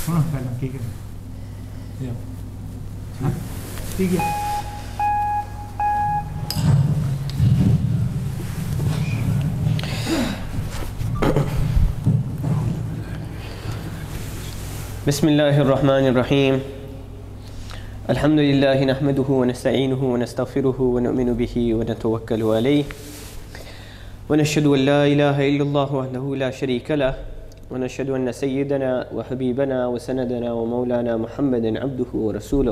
پہلا ٹھیک ہے ٹھیک ہے. بسم اللہ الرحمن الرحیم. الحمد للہ نحمدہ ونستعینہ ونستغفرہ ونؤمن بہ ونتوکل علیہ ونشہد ان لا الہ الا اللہ وحدہ لا شریک لہ ونشہد ان سیدنا وحبیبنا وسندنا ومولانا محمد عبدہ ورسولہ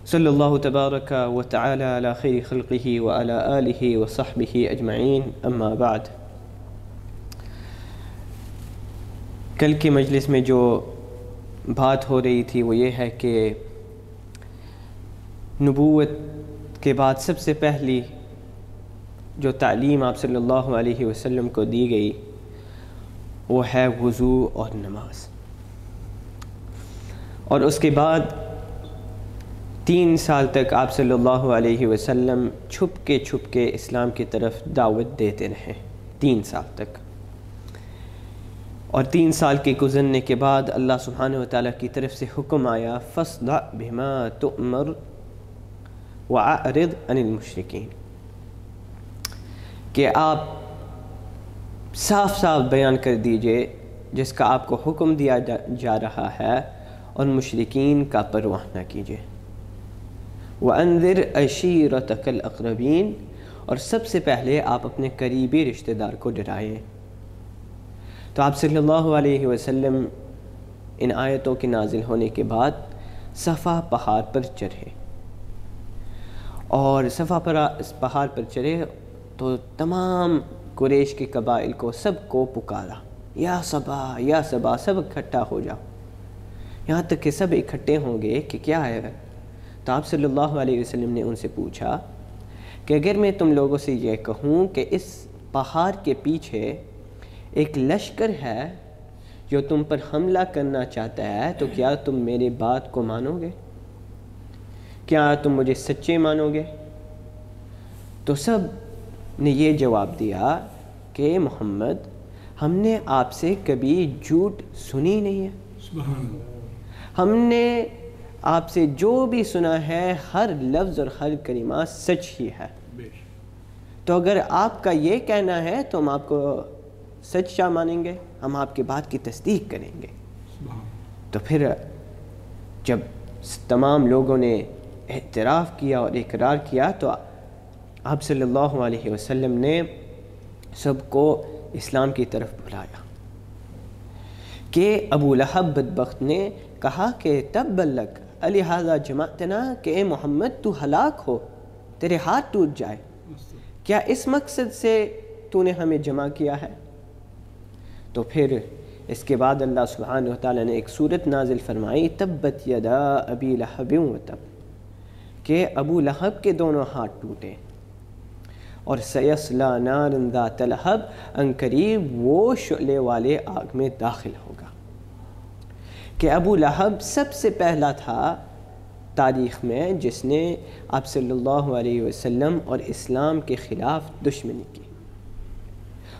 صلی اللہ تبارک وتعالی علی خیر خلقہ وعلی آلہ وصحبہ اجمعین. اما بعد. کل کی مجلس میں جو بات ہو رہی تھی وہ یہ ہے کہ نبوت کے بعد سب سے پہلی جو تعلیم آپ صلی اللہ علیہ وسلم کو دی گئی وہ ہے وضو اور نماز. اور اس کے بعد 3 سال تک آپ صلی اللہ علیہ وسلم چھپ کے اسلام کی طرف دعوت دیتے رہے. 3 سال تک. اور 3 سال کے گزرنے کے بعد اللہ سبحانہ وتعالیٰ کی طرف سے حکم آیا فاصدع بما تؤمر واعرض عن المشرکین، کہ آپ صاف بیان کر دیجئے جس کا آپ کو حکم دیا جا رہا ہے اور مشرکین کا پرواہ نہ کیجئے. وانذر عشیرتک الاقربین، اور سب سے پہلے آپ اپنے قریبی رشتہ دار کو ڈرائیں. تو آپ صلی اللہ علیہ وسلم ان آیتوں کے نازل ہونے کے بعد صفا پہاڑ پر چڑھے، اور صفا پہاڑ پر چڑھے تو تمام قریش کے قبائل کو سب کو پکارا یا صبا یا صبا، سب اکٹھا ہو جاؤ. یہاں تک کہ سب اکٹھے ہوں گے کہ کیا ہے. تو آپ صلی اللہ علیہ وسلم نے ان سے پوچھا کہ اگر میں تم لوگوں سے یہ کہوں کہ اس پہاڑ کے پیچھے ایک لشکر ہے جو تم پر حملہ کرنا چاہتا ہے تو کیا تم میری بات کو مانو گے؟ کیا تم مجھے سچے مانو گے؟ تو سب نے یہ جواب دیا کہ محمد، ہم نے آپ سے کبھی جھوٹ سنی نہیں ہے. سبحان اللہ. ہم نے آپ سے جو بھی سنا ہے ہر لفظ اور ہر کلمہ سچ ہی ہے. تو اگر آپ کا یہ کہنا ہے تو ہم آپ کو سچا مانیں گے، ہم آپ کی بات کی تصدیق کریں گے. تو پھر جب تمام لوگوں نے اعتراف کیا اور اقرار کیا تو آپ صلی اللہ علیہ وسلم نے سب کو اسلام کی طرف بلایا. کہ ابو لہب بدبخت نے کہا کہ تب لک لہذا جمعتنا، کہ اے محمد تو ہلاک ہو، تیرے ہاتھ ٹوٹ جائے، کیا اس مقصد سے تو نے ہمیں جمع کیا ہے؟ تو پھر اس کے بعد اللہ سبحانہ وتعالیٰ نے ایک سورت نازل فرمائی تبت یدا ابی لہب وتب، کہ ابو لہب کے دونوں ہاتھ ٹوٹے، اور سیصلی نارا ذات لہب، عنقریب وہ شعلے والے آگ میں داخل ہوگا. کہ ابو لہب سب سے پہلا تھا تاریخ میں جس نے آپ صلی اللہ علیہ وسلم اور اسلام کے خلاف دشمنی کی.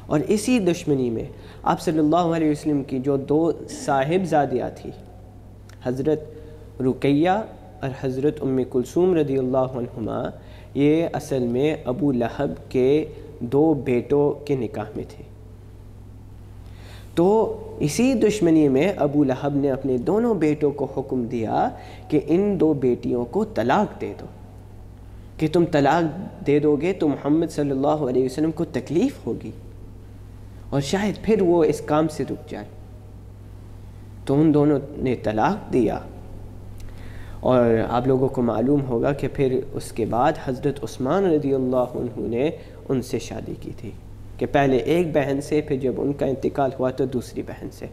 اور اسی دشمنی میں آپ صلی اللہ علیہ وسلم کی جو 2 صاحبزادیاں تھیں، حضرت رقیہ اور حضرت ام کلثوم رضی اللہ عنہما، یہ اصل میں ابو لہب کے 2 بیٹوں کے نکاح میں تھے. تو اسی دشمنی میں ابو لہب نے اپنے دونوں بیٹوں کو حکم دیا کہ ان 2 بیٹیوں کو طلاق دے دو، کہ تم طلاق دے دو گے تو محمد صلی اللہ علیہ وسلم کو تکلیف ہوگی اور شاید پھر وہ اس کام سے رک جائے. تو ان دونوں نے طلاق دیا. اور آپ لوگوں کو معلوم ہوگا کہ پھر اس کے بعد حضرت عثمان رضی اللہ عنہ نے ان سے شادی کی تھی، کہ پہلے ایک بہن سے، پھر جب ان کا انتقال ہوا تو دوسری بہن سے.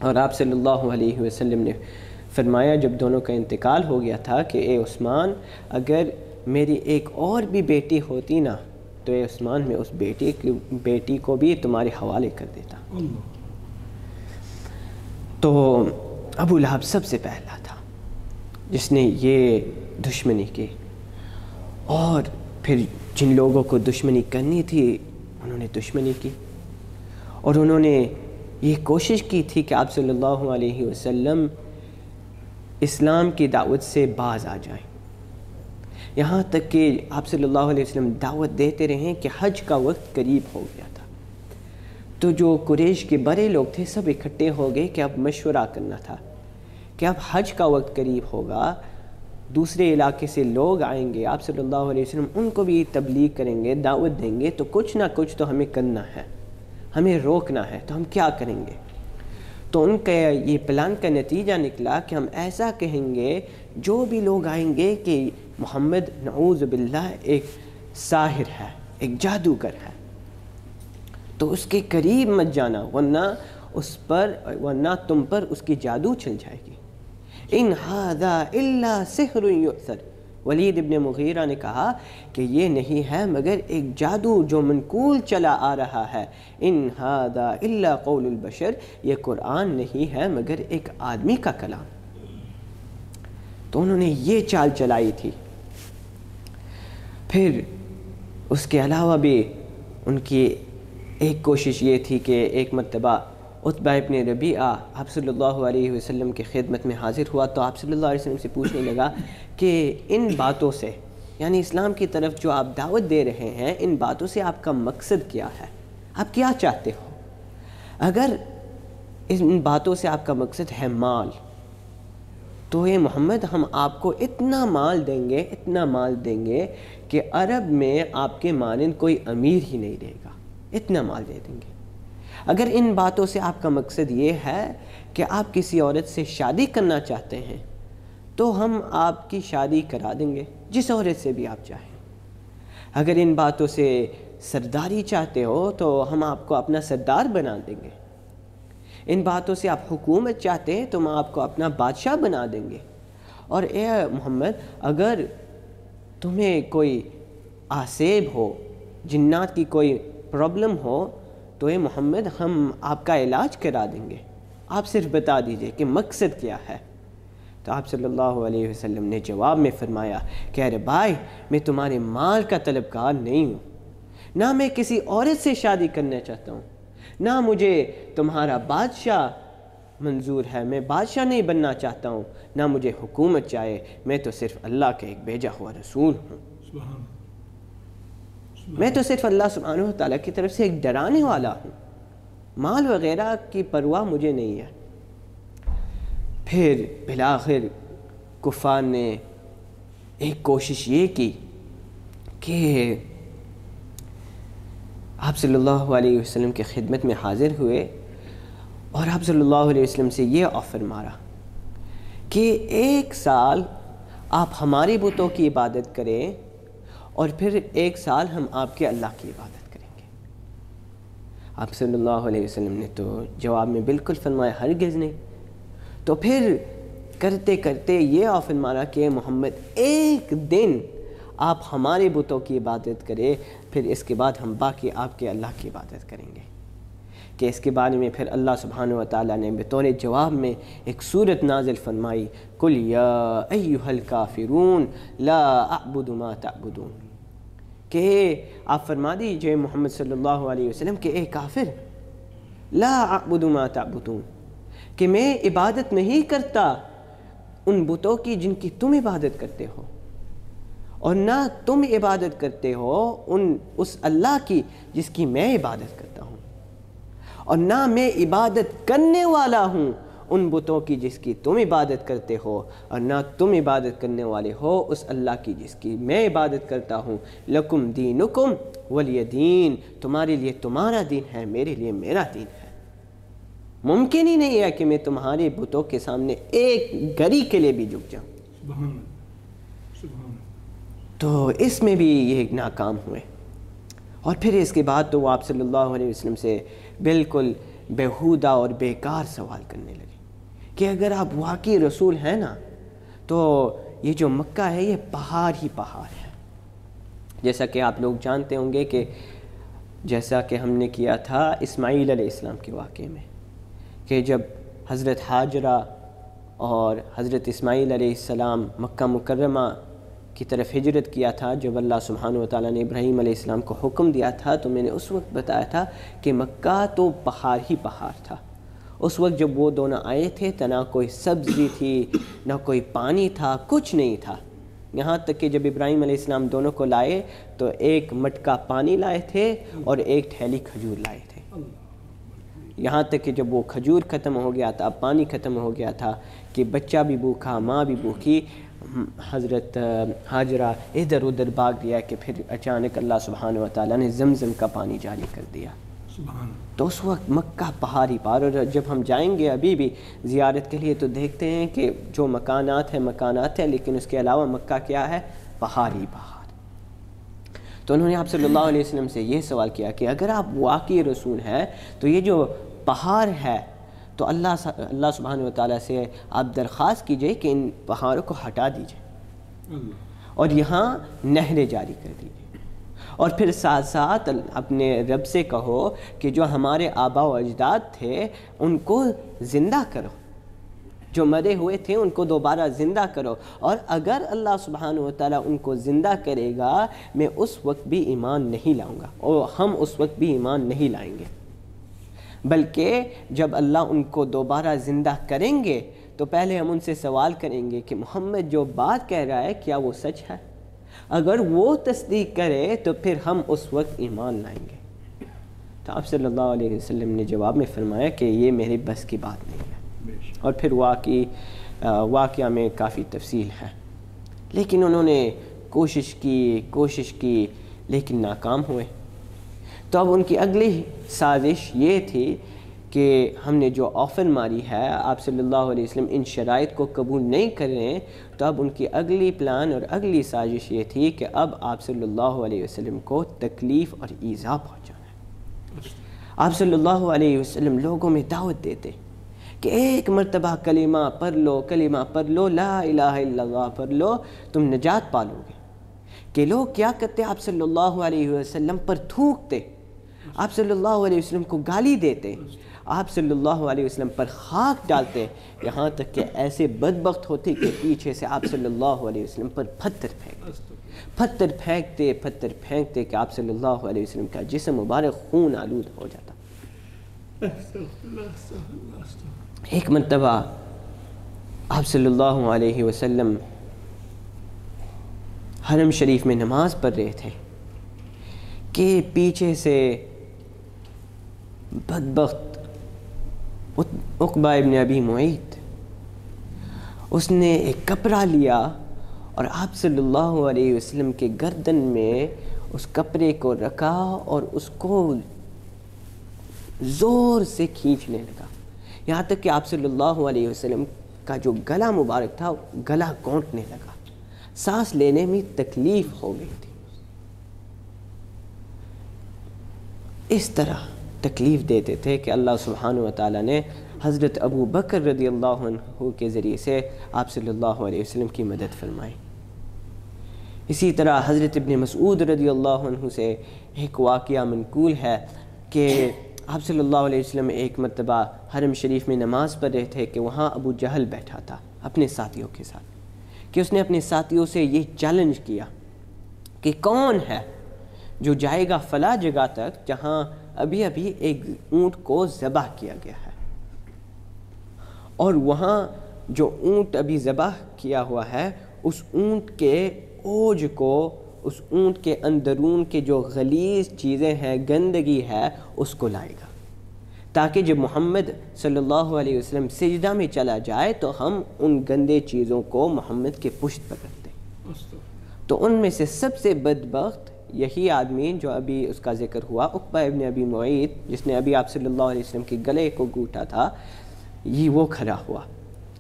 اور آپ صلی اللہ علیہ وسلم نے فرمایا جب دونوں کا انتقال ہو گیا تھا کہ اے عثمان، اگر میری ایک اور بھی بیٹی ہوتی نا تو اے عثمان، میں اس بیٹی کو بھی تمہارے حوالے کر دیتا. تو ابو لہب سب سے پہلا تھا جس نے یہ دشمنی کی. اور پھر جن لوگوں کو دشمنی کرنی تھی انہوں نے دشمنی کی، اور انہوں نے یہ کوشش کی تھی کہ آپ صلی اللہ علیہ وسلم اسلام کی دعوت سے باز آ جائیں، یہاں تک کہ آپ صلی اللہ علیہ وسلم دعوت دیتے رہیں کہ حج کا وقت قریب ہو گیا تھا۔ تو جو قریش کے بڑے لوگ تھے سب اکٹھے ہو گئے کہ اب مشورہ کرنا تھا کہ اب حج کا وقت قریب ہوگا، دوسرے علاقے سے لوگ آئیں گے، آپ صلی اللہ علیہ وسلم ان کو بھی تبلیغ کریں گے، دعوت دیں گے، تو کچھ نہ کچھ تو ہمیں کرنا ہے، ہمیں روکنا ہے، تو ہم کیا کریں گے؟ تو ان کا یہ پلان کا نتیجہ نکلا کہ ہم ایسا کہیں گے، جو بھی لوگ آئیں گے کہ محمد نعوذ باللہ ایک ساحر ہے، ایک جادوگر ہے، تو اس کے قریب مت جانا، ورنہ تم پر اس کی جادو چل جائے گی۔ ان ھذا الا سحر یؤثر، ولید ابن مغیرہ نے کہا کہ یہ نہیں ہے مگر ایک جادو جو منقول چلا آ رہا ہے، ان ھذا الا قول البشر، یہ قرآن نہیں ہے مگر ایک آدمی کا کلام۔ تو انہوں نے یہ چال چلائی تھی۔ پھر اس کے علاوہ بھی ان کی ایک کوشش یہ تھی کہ ایک مرتبہ عتبہ ابن ربیعہ آپ صلی اللہ علیہ وسلم کی خدمت میں حاضر ہوا، تو آپ صلی اللہ علیہ وسلم سے پوچھنے لگا کہ ان باتوں سے، یعنی اسلام کی طرف جو آپ دعوت دے رہے ہیں، ان باتوں سے آپ کا مقصد کیا ہے؟ آپ کیا چاہتے ہو؟ اگر ان باتوں سے آپ کا مقصد ہے مال، تو یہ محمد ہم آپ کو اتنا مال دیں گے کہ عرب میں آپ کے مانند کوئی امیر ہی نہیں رہے گا، اتنا مال دے دیں گے۔ اگر ان باتوں سے آپ کا مقصد یہ ہے کہ آپ کسی عورت سے شادی کرنا چاہتے ہیں، تو ہم آپ کی شادی کرا دیں گے جس عورت سے بھی آپ چاہیں۔ اگر ان باتوں سے سرداری چاہتے ہو تو ہم آپ کو اپنا سردار بنا دیں گے۔ ان باتوں سے آپ حکومت چاہتے ہیں تو ہم آپ کو اپنا بادشاہ بنا دیں گے۔ اور اے محمد، اگر تمہیں کوئی آسیب ہو، جنات کی کوئی پرابلم ہو، تو اے محمد ہم آپ کا علاج کرا دیں گے، آپ صرف بتا دیجئے کہ مقصد کیا ہے۔ تو آپ صلی اللہ علیہ وسلم نے جواب میں فرمایا کہ ارے بھائی، میں تمہارے مال کا طلبگار نہیں ہوں، نہ میں کسی عورت سے شادی کرنا چاہتا ہوں، نہ مجھے تمہارا بادشاہ منظور ہے، میں بادشاہ نہیں بننا چاہتا ہوں، نہ مجھے حکومت چاہے، میں تو صرف اللہ کا ایک بھیجا ہوا رسول ہوں، میں تو صرف اللہ سبحانہ وتعالیٰ کی طرف سے ایک ڈرانے والا ہوں، مال وغیرہ کی پرواہ مجھے نہیں ہے۔ پھر بالآخر کفار نے ایک کوشش یہ کی کہ آپ صلی اللہ علیہ وسلم کی خدمت میں حاضر ہوئے اور آپ صلی اللہ علیہ وسلم سے یہ آفر مارا کہ 1 سال آپ ہماری بتوں کی عبادت کریں اور پھر 1 سال ہم آپ کے اللہ کی عبادت کریں گے۔ آپ صلی اللہ علیہ وسلم نے تو جواب میں بالکل فرمایا ہرگز نہیں۔ تو پھر کرتے کرتے یہ آفر مارا کہ محمد 1 دن آپ ہمارے بتوں کی عبادت کریں، پھر اس کے بعد ہم باقی آپ کے اللہ کی عبادت کریں گے۔ کہ اس کے بارے میں پھر اللہ سبحانہ وتعالیٰ نے بطور جواب میں ایک سورت نازل فرمائی، قُلْ يَا أَيُّهَا الْكَافِرُونَ لَا أَعْبُدُ مَا تَعْبُدُونَ، کہ آپ فرما دیجئے محمد صلی اللہ علیہ وسلم کہ اے کافر، لا اعبد ما تعبدون، کہ میں عبادت نہیں کرتا ان بتوں کی جن کی تم عبادت کرتے ہو، اور نہ تم عبادت کرتے ہو اس اللہ کی جس کی میں عبادت کرتا ہوں، اور نہ میں عبادت کرنے والا ہوں ان بتوں کی جس کی تم عبادت کرتے ہو، اور نہ تم عبادت کرنے والے ہو اس اللہ کی جس کی میں عبادت کرتا ہوں۔ لکم دینکم ولی دین، تمہارے لیے تمہارا دین ہے، میرے لیے میرا دین ہے۔ ممکن ہی نہیں ہے کہ میں تمہارے بتوں کے سامنے ایک گھڑی کے لیے بھی جھک جاؤں۔ سبحان اللہ، سبحان اللہ۔ تو اس میں بھی یہ ناکام ہوئے، اور پھر اس کے بعد تو وہ آپ صلی اللہ علیہ وسلم سے بالکل بیہودہ اور بیکار سوال کرنے لگے کہ اگر آپ واقعی رسول ہیں نا، تو یہ جو مکہ ہے یہ پہاڑ ہی پہاڑ ہے۔ جیسا کہ آپ لوگ جانتے ہوں گے کہ جیسا کہ ہم نے کیا تھا اسماعیل علیہ السلام کے واقعے میں، کہ جب حضرت حاجرہ اور حضرت اسماعیل علیہ السلام مکہ مکرمہ کی طرف ہجرت کیا تھا، جب اللہ سبحانہ وتعالیٰ نے ابراہیم علیہ السلام کو حکم دیا تھا، تو میں نے اس وقت بتایا تھا کہ مکہ تو پہاڑ ہی پہاڑ تھا، اس وقت جب وہ دونوں آئے تھے تو نہ کوئی سبزی تھی نہ کوئی پانی تھا، کچھ نہیں تھا، یہاں تک کہ جب ابراہیم علیہ السلام دونوں کو لائے تو ایک مٹکا پانی لائے تھے اور ایک تھیلی کھجور لائے تھے، یہاں تک کہ جب وہ کھجور ختم ہو گیا تھا، پانی ختم ہو گیا تھا کہ بچہ بھی بھوکا، ماں بھی بھوکی، حضرت ہاجرہ ادھر ادھر بھاگ گیا کہ پھر اچانک اللہ سبحانہ و تعالیٰ نے زمزم کا پانی جاری کر دیا۔ تو اس وقت مکہ پہاڑی پار، اور جب ہم جائیں گے ابھی بھی زیارت کے لیے تو دیکھتے ہیں کہ جو مکانات ہیں لیکن اس کے علاوہ مکہ کیا ہے؟ پہاڑی پہاڑ۔ تو انہوں نے آپ صلی اللہ علیہ وسلم سے یہ سوال کیا کہ اگر آپ واقعی رسول ہیں تو یہ جو پہاڑ ہے تو اللہ سبحانہ و تعالیٰ سے آپ درخواست کیجئے کہ ان پہاڑوں کو ہٹا دیجئے اور یہاں نہریں جاری کر دیجئے، اور پھر ساتھ ساتھ اپنے رب سے کہو کہ جو ہمارے آبا و اجداد تھے ان کو زندہ کرو، جو مرے ہوئے تھے ان کو دوبارہ زندہ کرو، اور اگر اللہ سبحانہ و تعالیٰ ان کو زندہ کرے گا میں اس وقت بھی ایمان نہیں لاؤں گا، اور ہم اس وقت بھی ایمان نہیں لائیں گے، بلکہ جب اللہ ان کو دوبارہ زندہ کریں گے تو پہلے ہم ان سے سوال کریں گے کہ محمد جو بات کہہ رہا ہے کیا وہ سچ ہے؟ اگر وہ تصدیق کرے تو پھر ہم اس وقت ایمان لائیں گے۔ تو آپ صلی اللہ علیہ وسلم نے جواب میں فرمایا کہ یہ میرے بس کی بات نہیں ہے، اور پھر واقعہ میں کافی تفصیل ہے، لیکن انہوں نے کوشش کی لیکن ناکام ہوئے۔ تو اب ان کی اگلی سازش یہ تھی کہ ہم نے جو آفر ماری ہے آپ صلی اللہ علیہ وسلم ان شرائط کو قبول نہیں کر رہے ہیں، تو اب ان کی اگلی پلان اور اگلی سازش یہ تھی کہ اب آپ صلی اللہ علیہ وسلم کو تکلیف اور ایذا پہنچانا ہے۔ آپ صلی اللہ علیہ وسلم لوگوں میں دعوت دیتے کہ ایک مرتبہ کلمہ پڑھ لو، لا الہ الا اللہ پڑھ لو، تم نجات پالو گے۔ کہ لوگ کیا کرتے؟ آپ صلی اللہ علیہ وسلم پر تھوکتے، آپ صلی اللہ علیہ وسلم کو گالی دیتے، آپ صلی اللہ علیہ وسلم پر خاک ڈالتے، یہاں تک کہ ایسے بدبخت ہوتے کہ پیچھے سے آپ صلی اللہ علیہ وسلم پر پتھر پھینکتے کہ آپ صلی اللہ علیہ وسلم کا جسم مبارک خون آلود ہو جاتا۔ ایک مرتبہ آپ صلی اللہ علیہ وسلم حرم شریف میں نماز پڑھ رہے تھے کہ پیچھے سے بدبخت عقبہ ابن ابی معیط اس نے ایک کپڑا لیا اور آپ صلی اللہ علیہ وسلم کے گردن میں اس کپڑے کو رکھا اور اس کو زور سے کھینچنے لگا، یہاں تک کہ آپ صلی اللہ علیہ وسلم کا جو گلا مبارک تھا گلا گھونٹنے لگا، سانس لینے میں تکلیف ہو گئی تھی۔ اس طرح تکلیف دیتے تھے کہ اللہ سبحانہ و تعالیٰ نے حضرت ابو بکر رضی اللہ عنہ کے ذریعے سے آپ صلی اللہ علیہ وسلم کی مدد فرمائی۔ اسی طرح حضرت ابن مسعود رضی اللہ عنہ سے ایک واقعہ منقول ہے کہ آپ صلی اللہ علیہ وسلم ایک مرتبہ حرم شریف میں نماز پڑھ رہے تھے کہ وہاں ابو جہل بیٹھا تھا اپنے ساتھیوں کے ساتھ، کہ اس نے اپنے ساتھیوں سے یہ چیلنج کیا کہ کون ہے جو جائے گا فلاں جگہ تک جہاں ابھی ایک اونٹ کو ذبح کیا گیا ہے، اور وہاں جو اونٹ ابھی ذبح کیا ہوا ہے اس اونٹ کے اوج کو، اس اونٹ کے اندرون کے جو غلیظ چیزیں ہیں، گندگی ہے، اس کو لائے گا، تاکہ جب محمد صلی اللہ علیہ وسلم سجدہ میں چلا جائے تو ہم ان گندے چیزوں کو محمد کے پشت پر رکھ دیں۔ تو ان میں سے سب سے بدبخت یہی آدمی جو ابھی اس کا ذکر ہوا، عقبہ ابن ابی معیط، جس نے ابھی آپ صلی اللہ علیہ وسلم کے گلے کو گھونٹا تھا، یہ وہ کھڑا ہوا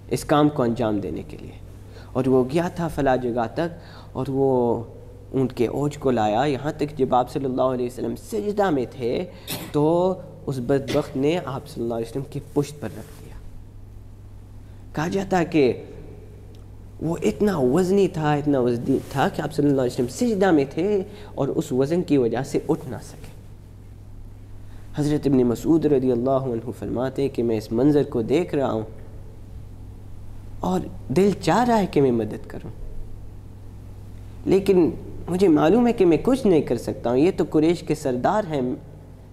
اس کام کو انجام دینے کے لیے، اور وہ گیا تھا فلاں جگہ تک اور وہ اونٹ کے اوج کو لایا، یہاں تک جب آپ صلی اللہ علیہ وسلم سجدہ میں تھے تو اس بدبخت نے آپ صلی اللہ علیہ وسلم کی پشت پر رکھ دیا۔ کہا جاتا ہے کہ وہ اتنا وزنی تھا کہ آپ صلی اللہ علیہ وسلم سجدہ میں تھے اور اس وزن کی وجہ سے اٹھ نہ سکے۔ حضرت ابن مسعود رضی اللہ عنہ فرماتے ہیں کہ میں اس منظر کو دیکھ رہا ہوں اور دل چاہ رہا ہے کہ میں مدد کروں، لیکن مجھے معلوم ہے کہ میں کچھ نہیں کر سکتا ہوں، یہ تو قریش کے سردار ہیں،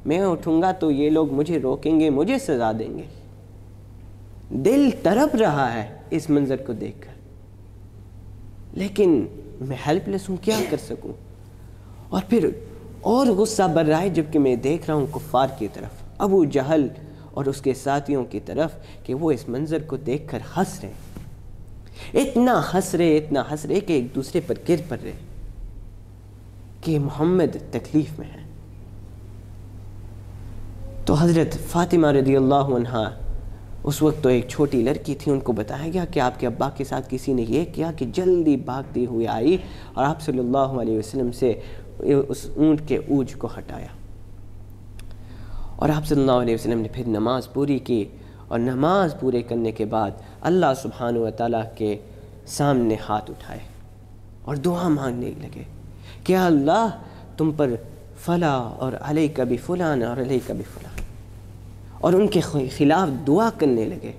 میں اٹھوں گا تو یہ لوگ مجھے روکیں گے، مجھے سزا دیں گے، دل تڑپ رہا ہے اس منظر کو دیکھ کر، لیکن میں ہیلپ لیس ہوں، کیا کر سکوں؟ اور پھر اور غصہ بڑھ رہا ہے جبکہ میں دیکھ رہا ہوں کفار کی طرف، ابو جہل اور اس کے ساتھیوں کی طرف، کہ وہ اس منظر کو دیکھ کر ہنس رہے، اتنا ہنس رہے کہ ایک دوسرے پر گر پڑ رہے کہ محمد تکلیف میں ہے۔ تو حضرت فاطمہ رضی اللہ عنہا، اس وقت تو ایک چھوٹی لڑکی تھی، ان کو بتایا گیا کہ آپ کے ابا کے ساتھ کسی نے یہ کیا، کہ جلدی بھاگتی ہوئی آئی اور آپ صلی اللہ علیہ وسلم سے اس اونٹ کے اوج کو ہٹایا، اور آپ صلی اللہ علیہ وسلم نے پھر نماز پوری کی، اور نماز پورے کرنے کے بعد اللہ سبحانہ و تعالیٰ کے سامنے ہاتھ اٹھائے اور دعا مانگنے لگے کہ اللہ تم پر فلاں اور علیک بھی فلان اور علیک بھی فلان، اور ان کے خلاف دعا کرنے لگے۔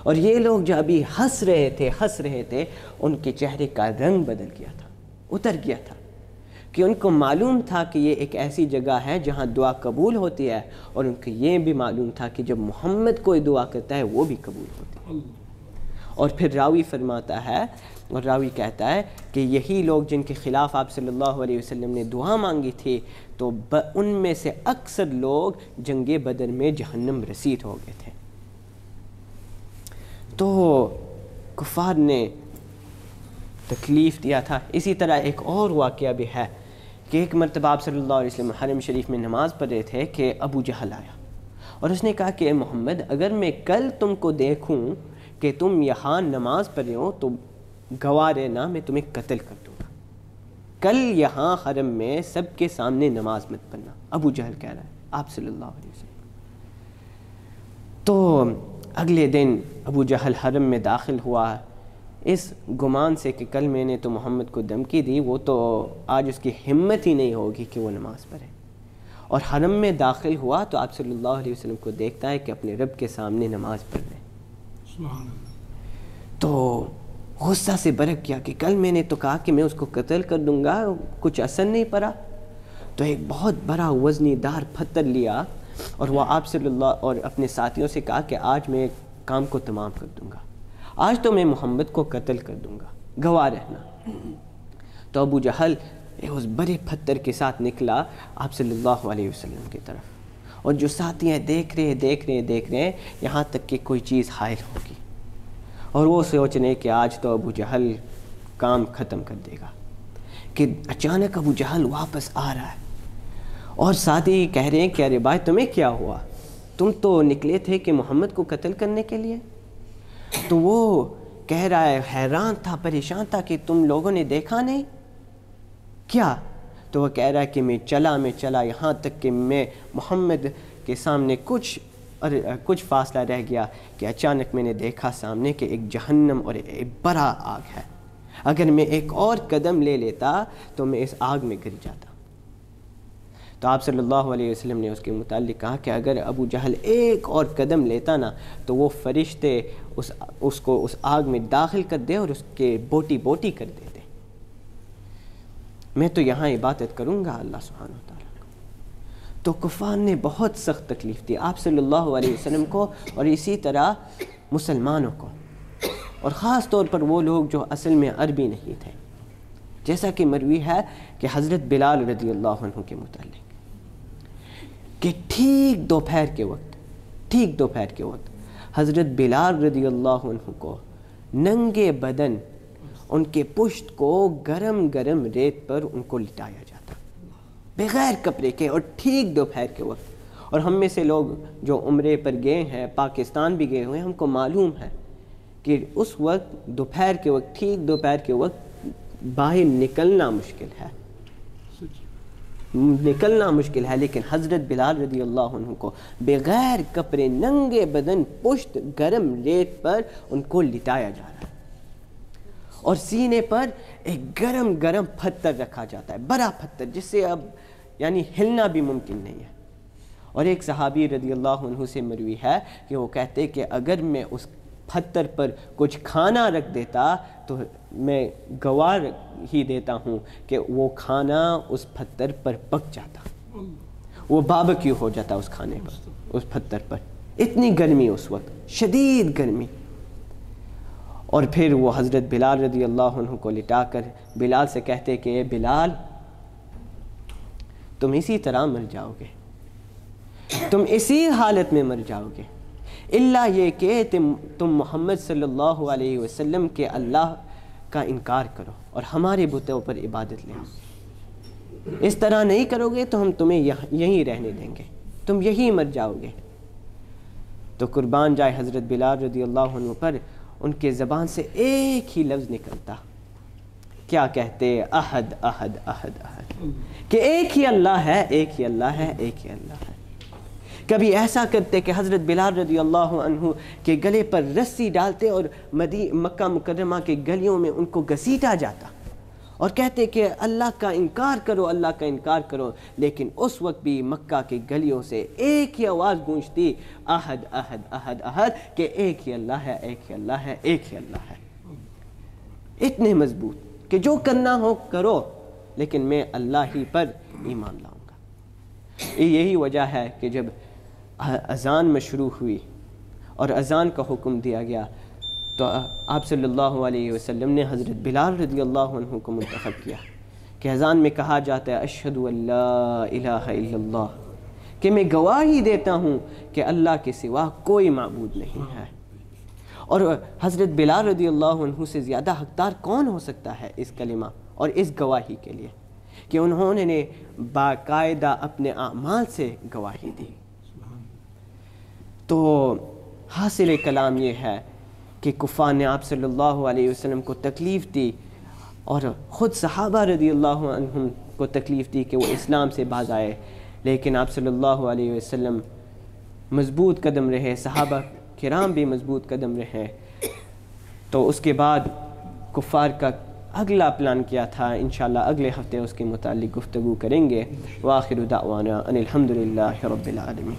اور یہ لوگ جو ابھی ہنس رہے تھے ان کے چہرے کا رنگ بدل گیا تھا، اتر گیا تھا، کہ ان کو معلوم تھا کہ یہ ایک ایسی جگہ ہے جہاں دعا قبول ہوتی ہے، اور ان کو یہ بھی معلوم تھا کہ جب محمد کوئی دعا کرتا ہے وہ بھی قبول ہوتی ہے۔ اور پھر راوی فرماتا ہے اور راوی کہتا ہے کہ یہی لوگ جن کے خلاف آپ صلی اللہ علیہ وسلم نے دعا مانگی تھی، تو ان میں سے اکثر لوگ جنگ بدر میں جہنم رسید ہو گئے تھے۔ تو کفار نے تکلیف دیا تھا۔ اسی طرح ایک اور واقعہ بھی ہے کہ ایک مرتبہ آپ صلی اللہ علیہ وسلم حرم شریف میں نماز پڑھ رہے تھے کہ ابو جہل آیا اور اس نے کہا کہ اے محمد، اگر میں کل تم کو دیکھوں کہ تم یہاں نماز پڑھ رہے ہو تو گواہ رہنا، میں تمہیں قتل کر دوں گا۔ کل یہاں حرم میں سب کے سامنے نماز مت پڑھنا، ابو جہل کہہ رہا ہے آپ صلی اللہ علیہ وسلم۔ تو اگلے دن ابو جہل حرم میں داخل ہوا اس گمان سے کہ کل میں نے تو محمد کو دھمکی دی، وہ تو آج اس کی ہمت ہی نہیں ہوگی کہ وہ نماز پڑھے، اور حرم میں داخل ہوا تو آپ صلی اللہ علیہ وسلم کو دیکھتا ہے کہ اپنے رب کے سامنے نماز پڑھ رہے ہیں۔ سبحان اللہ۔ تو غصہ سے برک گیا کہ کل میں نے تو کہا کہ میں اس کو قتل کر دوں گا، کچھ اثر نہیں پڑا۔ تو ایک بہت بڑا وزنی دار پتھر لیا اور وہ آپ صلی اللہ اور اپنے ساتھیوں سے کہا کہ آج میں کام کو تمام کر دوں گا، آج تو میں محمد کو قتل کر دوں گا، گواہ رہنا۔ تو ابو جہل اس بڑے پتھر کے ساتھ نکلا آپ صلی اللہ علیہ وسلم کی طرف، اور جو ساتھی ہیں دیکھ رہے ہیں یہاں تک کہ کوئی چیز حائل ہوگی، اور وہ سوچ رہے کہ آج تو ابو جہل کام ختم کر دے گا، کہ اچانک ابو جہل واپس آ رہا ہے اور ساتھی کہہ رہے ہیں کہ ارے بھائی تمہیں کیا ہوا، تم تو نکلے تھے کہ محمد کو قتل کرنے کے لیے۔ تو وہ کہہ رہا ہے، حیران تھا، پریشان تھا کہ تم لوگوں نے دیکھا نہیں کیا؟ تو وہ کہہ رہا ہے کہ میں چلا یہاں تک کہ میں محمد کے سامنے کچھ فاصلہ رہ گیا کہ اچانک میں نے دیکھا سامنے کہ ایک جہنم اور ایک بڑا آگ ہے، اگر میں ایک اور قدم لے لیتا تو میں اس آگ میں گر جاتا۔ تو آپ صلی اللہ علیہ وسلم نے اس کے متعلق کہا کہ اگر ابو جہل ایک اور قدم لیتا نا تو وہ فرشتے اس کو اس آگ میں داخل کر دے اور اس کے بوٹی کر دیتے۔ میں تو یہاں عبادت کروں گا اللہ سبحانہ و تعالیٰ کو۔ تو کفار نے بہت سخت تکلیف دی آپ صلی اللہ علیہ وسلم کو، اور اسی طرح مسلمانوں کو، اور خاص طور پر وہ لوگ جو اصل میں عربی نہیں تھے، جیسا کہ مروی ہے کہ حضرت بلال رضی اللہ عنہ کے متعلق کہ ٹھیک دوپہر کے وقت حضرت بلال رضی اللہ عنہ کو ننگے بدن ان کے پشت کو گرم ریت پر ان کو لٹایا جاتا بغیر کپڑے کے، اور ٹھیک دوپہر کے وقت۔ اور ہم میں سے لوگ جو عمرے پر گئے ہیں، پاکستان بھی گئے ہوئے ہیں، ہم کو معلوم ہے کہ اس وقت ٹھیک دوپہر کے وقت باہر نکلنا مشکل ہے، لیکن حضرت بلال رضی اللہ عنہ کو بغیر کپڑے ننگے بدن پشت گرم ریت پر ان کو لٹایا جا رہا ہے، اور سینے پر ایک گرم پتھر رکھا جاتا ہے، بڑا پتھر جس سے اب یعنی ہلنا بھی ممکن نہیں ہے۔ اور ایک صحابی رضی اللہ عنہ سے مروی ہے کہ وہ کہتے کہ اگر میں اس پتھر پر کچھ کھانا رکھ دیتا تو میں گواہ ہی دیتا ہوں کہ وہ کھانا اس پتھر پر پک جاتا، وہ باربیکیو ہو جاتا اس کھانے پر، اس پتھر پر۔ اتنی گرمی اس وقت، شدید گرمی۔ اور پھر وہ حضرت بلال رضی اللہ عنہ کو لٹا کر بلال سے کہتے کہ اے بلال تم اسی طرح مر جاؤ گے، تم اسی حالت میں مر جاؤ گے، الا یہ کہ تم محمد صلی اللہ علیہ وسلم کے اللہ کا انکار کرو اور ہمارے بتوں پر عبادت لے آؤ۔ اس طرح نہیں کرو گے تو ہم تمہیں یہیں رہنے دیں گے، تم یہیں مر جاؤ گے۔ تو قربان جائے حضرت بلال رضی اللہ عنہ پر ان کے زبان سے ایک ہی لفظ نکلتا، کیا کہتے؟ احد احد احد احد، کہ ایک ہی اللہ ہے، ایک ہی اللہ ہے، ایک ہی اللہ ہے۔ کبھی ایسا کرتے کہ حضرت بلال رضی اللہ عنہ کے گلے پر رسی ڈالتے اور مکہ مکرمہ کے گلیوں میں ان کو گھسیٹا جاتا اور کہتے کہ اللہ کا انکار کرو، اللہ کا انکار کرو، لیکن اس وقت بھی مکہ کے گلیوں سے ایک ہی آواز گونجتی، احد احد احد احد، کہ ایک ہی اللہ ہے، ایک ہی اللہ ہے، ایک ہی اللہ ہے۔ اتنے مضبوط کہ جو کرنا ہو کرو، لیکن میں اللہ ہی پر ایمان لاؤں گا۔ یہی وجہ ہے کہ جب اذان مشروع ہوئی اور اذان کا حکم دیا گیا تو آپ صلی اللہ علیہ وسلم نے حضرت بلال رضی اللہ عنہ کو منتخب کیا کہ اذان میں کہا جاتا ہے اشہد ان لا الہ الا اللہ، کہ میں گواہی دیتا ہوں کہ اللہ کے سوا کوئی معبود نہیں ہے۔ اور حضرت بلال رضی اللہ عنہ سے زیادہ حقدار کون ہو سکتا ہے اس کلمہ اور اس گواہی کے لیے کہ انہوں نے باقاعدہ اپنے اعمال سے گواہی دی۔ تو حاصل کلام یہ ہے کہ کفار نے آپ صلی اللہ علیہ وسلم کو تکلیف دی اور خود صحابہ رضی اللہ عنہم کو تکلیف دی کہ وہ اسلام سے باز آئے، لیکن آپ صلی اللہ علیہ وسلم مضبوط قدم رہے، صحابہ کرام بھی مضبوط قدم رہے۔ تو اس کے بعد کفار کا اگلا پلان کیا تھا، انشاءاللہ اگلے ہفتے اس کے متعلق گفتگو کریں گے۔ وآخر دعوانا ان الحمدللہ رب العالمین۔